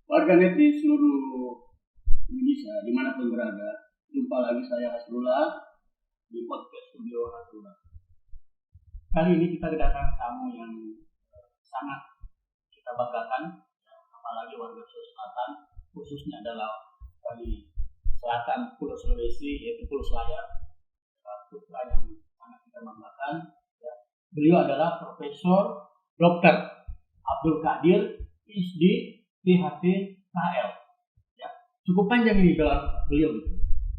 Warganet di seluruh Indonesia, dimanapun berada, jumpa lagi saya Hasrullah di podcast Studio Hasrullah. Kali ini kita kedatangan tamu yang sangat kita banggakan, apalagi warga Sulawesi Selatan, khususnya adalah dari selatan Pulau Sulawesi, yaitu Pulau Selayar, putra yang sangat kita banggakan. Ya. Beliau adalah Profesor Dr. Abdul Qadir, PhD, PhD, KL. Ya. Cukup panjang ini gelar beliau.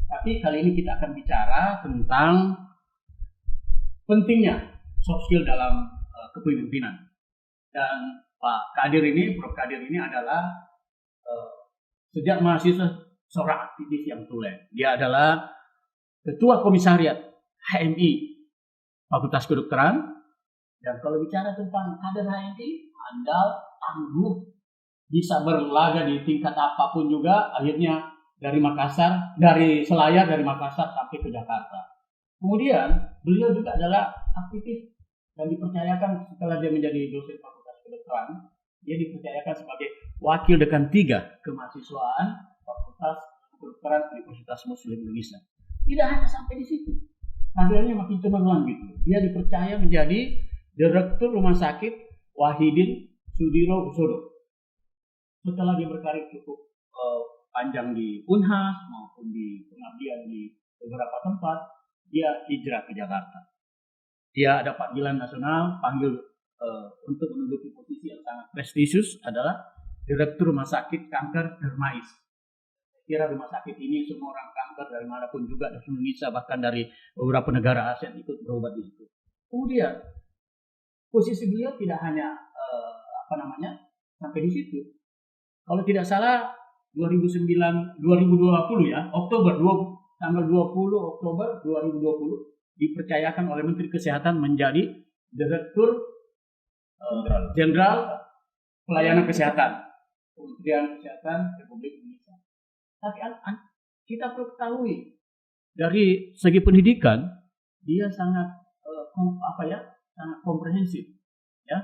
Tapi kali ini kita akan bicara tentang pentingnya soft skill dalam kepemimpinan. Dan Pak Qadir ini, Prof. Qadir ini adalah sejak mahasiswa seorang aktivis yang tulen. Dia adalah Ketua Komisariat HMI Fakultas Kedokteran. Dan kalau bicara tentang kader HMI, andal, tangguh, bisa berlaga di tingkat apapun juga. Akhirnya dari Makassar, dari Selayar, dari Makassar sampai ke Jakarta. Kemudian beliau juga adalah aktivis dan dipercayakan setelah dia menjadi dosen Fakultas Kedokteran, dia dipercayakan sebagai Wakil Dekan 3 Kemahasiswaan Fakultas Kedokteran Universitas Muslim Indonesia. Tidak hanya sampai di situ, kadernya makin cemerlang gitu. Dia dipercaya menjadi Direktur Rumah Sakit Wahidin Sudirohusodo. Setelah dia berkarir cukup panjang di Unhas maupun di pengabdian di beberapa tempat, dia hijrah ke Jakarta. Dia ada panggilan nasional, panggil untuk menduduki posisi yang sangat prestisius adalah Direktur Rumah Sakit Kanker Dermais. Saya kira rumah sakit ini semua orang kanker dari manapun juga dari Indonesia, bahkan dari beberapa negara ASEAN ikut berobat di situ. Kemudian posisi beliau tidak hanya sampai di situ. Kalau tidak salah 2020 ya, tanggal 20 Oktober 2020 dipercayakan oleh Menteri Kesehatan menjadi Direktur Jenderal Pelayanan Kesehatan Kementerian Kesehatan Republik Indonesia. Tapi kita perlu ketahui dari segi pendidikan dia sangat sangat komprehensif ya.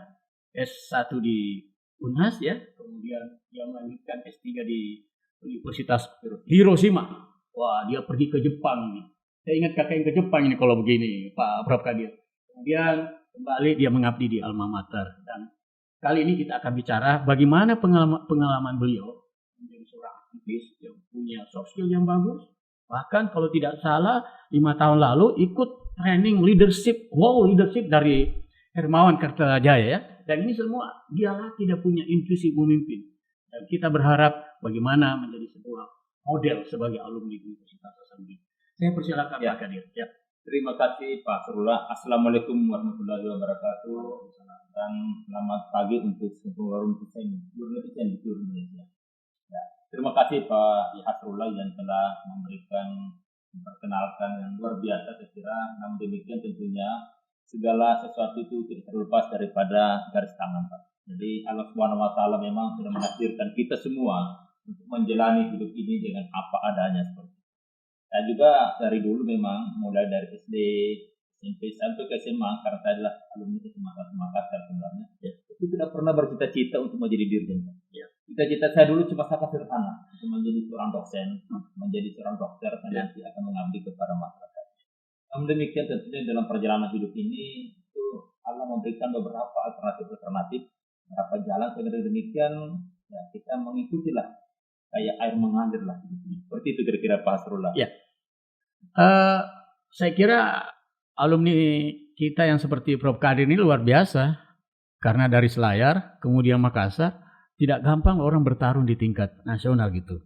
S1 di Unhas ya, kemudian dia melanjutkan S3 di Universitas Hiroshima. Wah, dia pergi ke Jepang nih. Saya ingat kakak yang ke Jepang ini kalau begini, Pak Prof. Qadir. Kemudian kembali dia mengabdi di alma mater. Dan kali ini kita akan bicara bagaimana pengalaman beliau menjadi seorang aktivis yang punya soft skill yang bagus. Bahkan kalau tidak salah 5 tahun lalu ikut training leadership dari Hermawan Kartajaya ya. Dan ini semua dialah tidak punya intuisi memimpin. Dan kita berharap bagaimana menjadi sebuah model sebagai alumni Universitas Hasanuddin. Saya persilakan Pak Qadir. Ya. Terima kasih Pak Hasrullah. Assalamualaikum warahmatullahi wabarakatuh. Dan selamat pagi untuk seluruh netizen di seluruh Indonesia. Ya. Terima kasih Pak Hasrullah yang telah memperkenalkan yang luar biasa saya kira. Namun demikian tentunya segala sesuatu itu tidak terlepas daripada garis tangan Pak. Jadi Allah Subhanahu wa taala memang sudah menakdirkan kita semua untuk menjalani hidup ini dengan apa adanya seperti itu. Saya juga dari dulu memang mulai dari SD, SMP sampai ke SMA karena saya adalah alumni SMA Makassar sebenarnya. Ya. Itu tidak pernah bercita-cita untuk menjadi dirjen. Ya. Cita-cita saya dulu cuma sangat sederhana, untuk menjadi seorang dosen, menjadi seorang dokter dan nanti akan mengabdi kepada masyarakat. Namun demikian tentunya dalam perjalanan hidup ini itu Allah memberikan beberapa alternatif, beberapa jalan. Dengan demikian ya, kita mengikutilah kayak air mengalir lah. Seperti itu kira-kira Pak Hasrullah. Ya. Saya kira alumni kita yang seperti Prof. Qadir ini luar biasa. Karena dari Selayar, kemudian Makassar, tidak gampang orang bertarung di tingkat nasional gitu.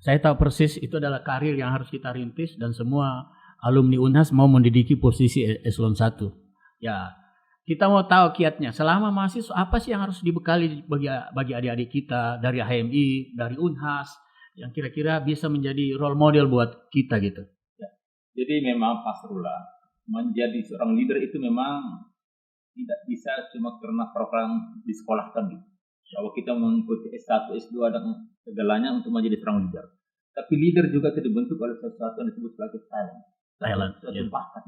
Saya tahu persis itu adalah karir yang harus kita rintis dan semua alumni Unhas mau menduduki posisi eselon 1. Ya, kita mau tahu kiatnya. Selama mahasiswa apa sih yang harus dibekali bagi adik-adik kita dari HMI, dari Unhas yang kira-kira bisa menjadi role model buat kita gitu. Ya. Jadi memang Pak Hasrullah menjadi seorang leader itu memang tidak bisa cuma karena program di sekolah kan gitu. Kalau kita mengikuti S1, S2 dan segalanya untuk menjadi seorang leader. Tapi leader juga dibentuk oleh sesuatu yang disebut sebagai talent. Suatu bakat.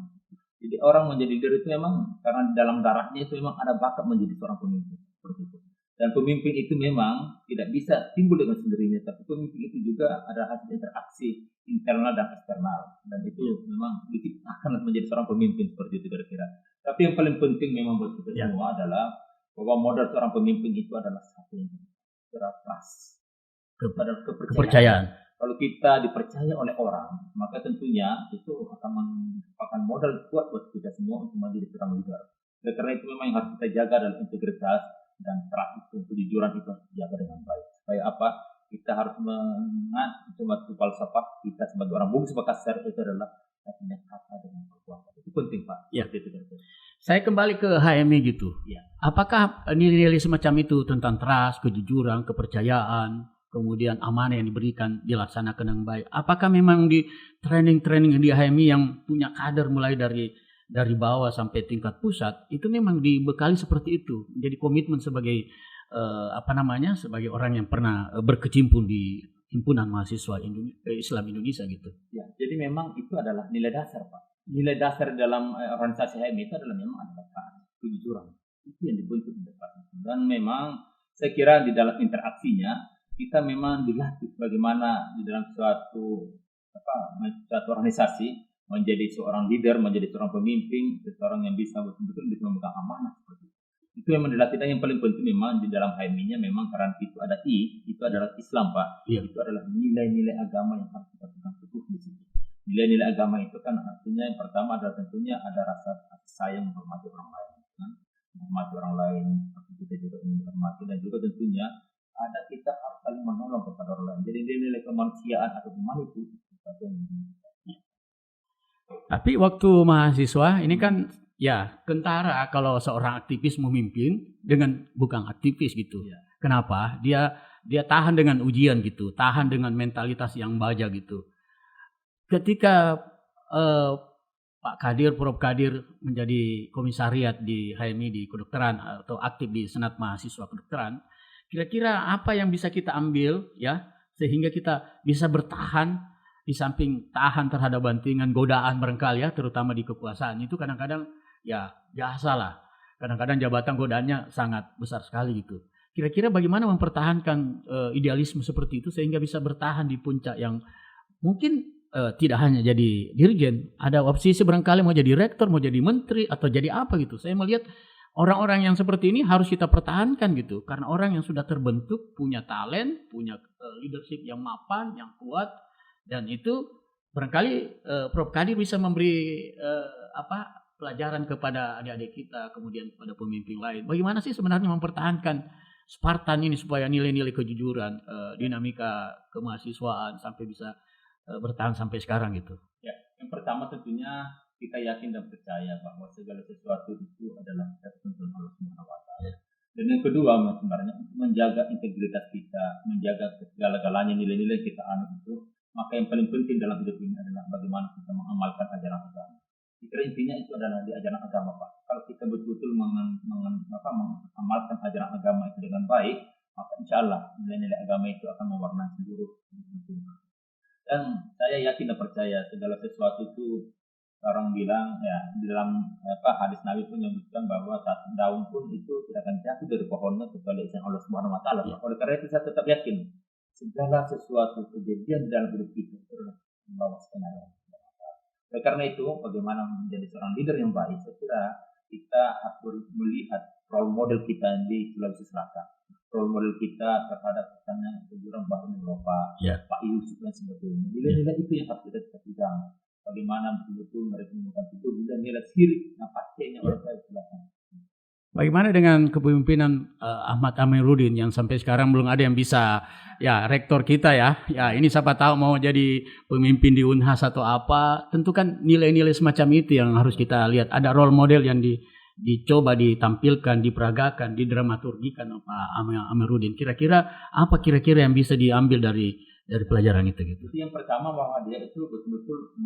Jadi orang menjadi leader itu memang karena di dalam darahnya itu memang ada bakat menjadi seorang pemimpin. Seperti itu. Dan pemimpin itu memang tidak bisa timbul dengan sendirinya, tapi pemimpin itu juga ada hasil interaksi internal dan eksternal. Dan itu memang akan menjadi seorang pemimpin seperti itu kira-kira. Tapi yang paling penting memang buat kita semua adalah bahwa modal seorang pemimpin itu adalah satu yang trust, kepada kepercayaan. Kalau kita dipercaya oleh orang, maka tentunya itu akan merupakan modal kuat buat kita semua untuk menjadi seorang leader. Karena itu memang yang harus kita jaga adalah integritas dan trust itu, kejujuran itu harus dijaga dengan baik. Supaya apa? Kita harus mengacu falsafah kita sebagai orang Bugis Makassar itu adalah satunya kata dengan perbuatan. Itu penting, Pak. Ya. Saya kembali ke HMI gitu. Ya. Apakah nilai-nilai semacam itu tentang trust, kejujuran, kepercayaan, kemudian amanah yang diberikan dilaksanakan dengan baik? Apakah memang di training-training di HMI yang punya kader mulai dari bawah sampai tingkat pusat itu memang dibekali seperti itu, menjadi komitmen sebagai sebagai orang yang pernah berkecimpung di himpunan mahasiswa Islam Indonesia gitu. Ya, jadi memang itu adalah nilai dasar, Pak. Nilai dasar dalam organisasi HMI itu adalah memang adalah kejujuran. Itu yang dibentuk di depan. Dan memang saya kira di dalam interaksinya kita memang dilatih bagaimana di dalam suatu organisasi menjadi seorang leader, menjadi seorang pemimpin, seorang yang bisa betul-betul bisa memegang amanah seperti itu. Itu memang dilatih. Dan yang paling penting memang di dalam HMI-nya memang karena itu ada itu adalah Islam, Pak. Iya. Itu adalah nilai-nilai agama yang harus kita pegang teguh di situ. Nilai-nilai agama itu kan artinya yang pertama adalah tentunya ada rasa sayang menghormati orang lain, kan? Menghormati orang lain, kita juga menghormati, dan juga tentunya ada kita harus saling menolong kepada orang lain. Jadi nilai kemanusiaan atau humanity itu yang Tapi waktu mahasiswa ini kan ya kentara kalau seorang aktivis memimpin dengan bukan aktivis gitu. Ya. Kenapa? Dia tahan dengan ujian gitu, tahan dengan mentalitas yang baja gitu. Ketika Pak Kadir, Prof Kadir menjadi komisariat di HMI di kedokteran atau aktif di Senat Mahasiswa Kedokteran, kira-kira apa yang bisa kita ambil ya sehingga kita bisa bertahan di samping tahan terhadap bantingan godaan barangkali ya, terutama di kekuasaan itu kadang-kadang ya biasalah. Kadang-kadang jabatan godaannya sangat besar sekali gitu. Kira-kira bagaimana mempertahankan idealisme seperti itu sehingga bisa bertahan di puncak yang mungkin tidak hanya jadi dirjen, ada opsi barangkali mau jadi rektor, mau jadi menteri atau jadi apa gitu. Saya melihat orang-orang yang seperti ini harus kita pertahankan gitu, karena orang yang sudah terbentuk punya talent, punya leadership yang mapan, yang kuat. Dan itu barangkali Prof Kadir bisa memberi pelajaran kepada adik-adik kita, kemudian kepada pemimpin lain. Bagaimana sih sebenarnya mempertahankan Spartan ini supaya nilai-nilai kejujuran, dinamika kemahasiswaan sampai bisa bertahan sampai sekarang gitu. Ya, yang pertama tentunya kita yakin dan percaya bahwa segala sesuatu itu adalah ketentuan Allah Subhanahu wa taala. Ya. Dan yang kedua sebenarnya menjaga integritas kita, menjaga segala-galanya nilai-nilai kita anut itu. Maka yang paling penting dalam hidup ini adalah bagaimana kita mengamalkan ajaran agama. Kira intinya itu adalah di ajaran agama, Pak. Kalau kita betul-betul mengamalkan ajaran agama itu dengan baik, maka insya Allah nilai-nilai agama itu akan mewarnai seluruh hidup. Dan saya yakin dan percaya segala sesuatu itu orang bilang ya di dalam hadis Nabi pun menyebutkan bahwa satu daun pun itu tidak akan jatuh dari pohonnya kecuali izin Allah Subhanahu wa taala. Ya. Oleh karena itu saya tetap yakin segala sesuatu kejadian dalam hidup kita itu adalah membawa skenario. Oleh karena itu, bagaimana menjadi seorang leader yang baik, saya kira kita harus melihat role model kita di Sulawesi Selatan, role model kita terhadap misalnya kejujuran Bahru Eropa, Pak Yusuf dan sebagainya. Nilai-nilai itu yang harus kita pegang. Bagaimana betul-betul mereka menemukan itu nilai sirik yang pastinya oleh saya Selatan. Bagaimana dengan kepemimpinan Ahmad Amiruddin yang sampai sekarang belum ada yang bisa ya rektor kita ya. Ya ini siapa tahu mau jadi pemimpin di Unhas atau apa. Tentu kan nilai-nilai semacam itu yang harus kita lihat. Ada role model yang dicoba ditampilkan, diperagakan, didramaturgikan Pak Amiruddin. Kira-kira apa yang bisa diambil dari pelajaran itu gitu. Yang pertama bahwa dia itu betul-betul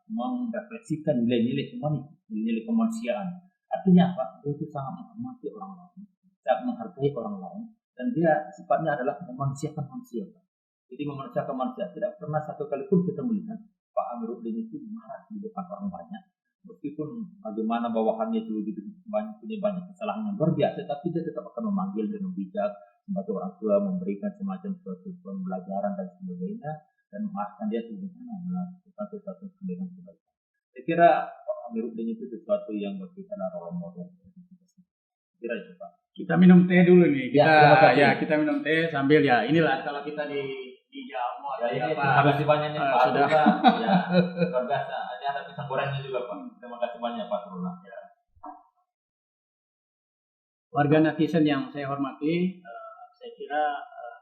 merefleksikan nilai-nilai humanity, nilai kemanusiaan. Artinya apa? Dia itu sangat menghormati orang lain, sangat menghargai orang lain, dan dia sifatnya adalah memanusiakan manusia. Jadi memanusiakan manusia. Tidak pernah satu kali pun kita melihat Pak Amiruddin itu marah di depan orang banyak, meskipun bagaimana bawahannya itu punya banyak kesalahan yang luar biasa, tapi dia tetap akan memanggil dengan bijak sebagai orang tua, memberikan semacam suatu pembelajaran dan sebagainya, dan mengarahkan dia bagaimana melakukan sesuatu dengan kebaikan. Saya kira Pak Amiruddin itu sesuatu yang bagi kita adalah role model. Kira itu Pak. Kita minum teh dulu nih. terima kasih. Kita minum teh sambil ya inilah kalau kita di jamu Ya, apa. terima kasih banyak nih Pak Sudah. Abdullah. Ya, luar biasa. Ada pisang gorengnya juga Pak. Terima kasih banyak Pak Abdullah. Ya. Warga netizen yang saya hormati, saya kira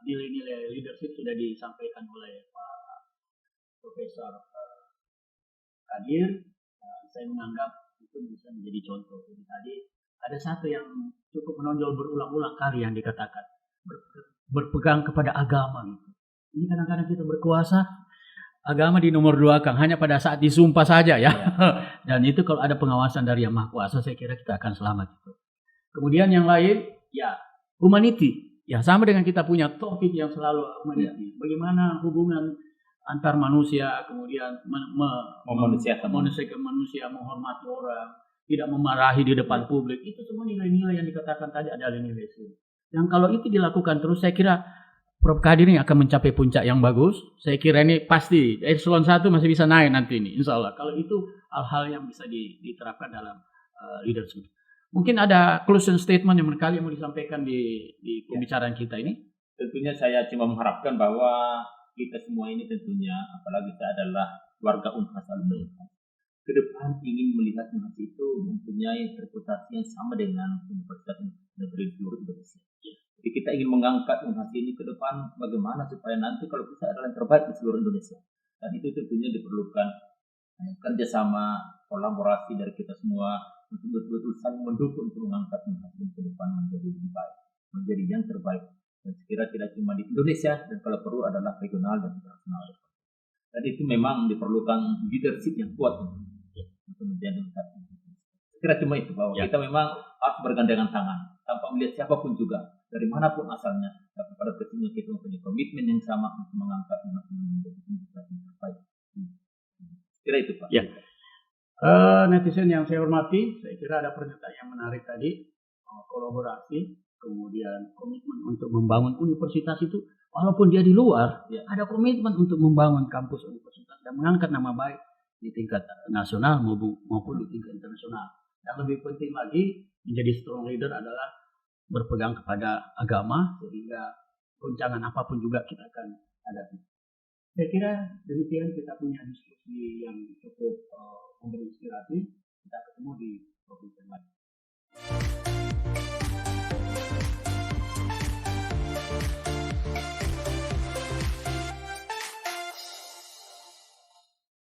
nilai-nilai leadership sudah disampaikan oleh Pak Profesor Kadir. Saya menganggap itu bisa menjadi contoh. Jadi tadi ada satu yang cukup menonjol berulang-ulang kali yang dikatakan berpegang kepada agama. Gitu. Ini kadang-kadang kita berkuasa, agama di nomor 2 Kang, hanya pada saat disumpah saja ya. Dan itu kalau ada pengawasan dari Yang Maha Kuasa, saya kira kita akan selamat itu. Kemudian yang lain, ya humanity. Ya sama dengan kita punya topik yang selalu humanity. Bagaimana hubungan antar manusia, kemudian memanusiakan manusia, menghormati orang, tidak memarahi di depan publik. Itu semua nilai-nilai yang dikatakan tadi adalah nilai sih. Yang kalau itu dilakukan terus, saya kira Prof. Kadir ini akan mencapai puncak yang bagus. Saya kira ini pasti eselon 1 masih bisa naik nanti ini, insya Allah. Kalau itu hal-hal yang bisa diterapkan dalam leadership. Mungkin ada closing statement yang berkali mau disampaikan di pembicaraan kita ini. Tentunya saya cuma mengharapkan bahwa kita semua ini tentunya, apalagi kita adalah warga Unhas Alumni, ke depan ingin melihat Unhas itu mempunyai reputasi yang sama dengan Universitas Negeri seluruh Indonesia. Jadi kita ingin mengangkat Unhas ini ke depan bagaimana supaya nanti kalau bisa adalah yang terbaik di seluruh Indonesia. Dan itu tentunya diperlukan kerjasama, kolaborasi dari kita semua untuk betul-betul saling mendukung untuk mengangkat Unhas ini ke depan menjadi lebih baik, menjadi yang terbaik. Dan sekira tidak cuma di Indonesia dan kalau perlu adalah regional dan internasional. Dan itu memang diperlukan leadership yang kuat untuk menjadi Unhas. Sekira cuma itu bahwa kita memang harus bergandengan tangan tanpa melihat siapapun juga dari manapun asalnya, tapi pada prinsipnya kita mempunyai komitmen yang sama untuk mengangkat Unhas ini menjadi universitas yang terbaik. Kira itu Pak. Ya. Netizen yang saya hormati, saya kira ada pernyataan yang menarik tadi, kolaborasi, kemudian komitmen untuk membangun universitas itu, walaupun dia di luar, ada komitmen untuk membangun kampus universitas dan mengangkat nama baik di tingkat nasional maupun di tingkat internasional. Dan lebih penting lagi, menjadi strong leader adalah berpegang kepada agama, sehingga goncangan apapun juga kita akan hadapi. Saya kira demikian kita punya diskusi yang cukup memberi inspirasi. Kita ketemu di topik yang lain.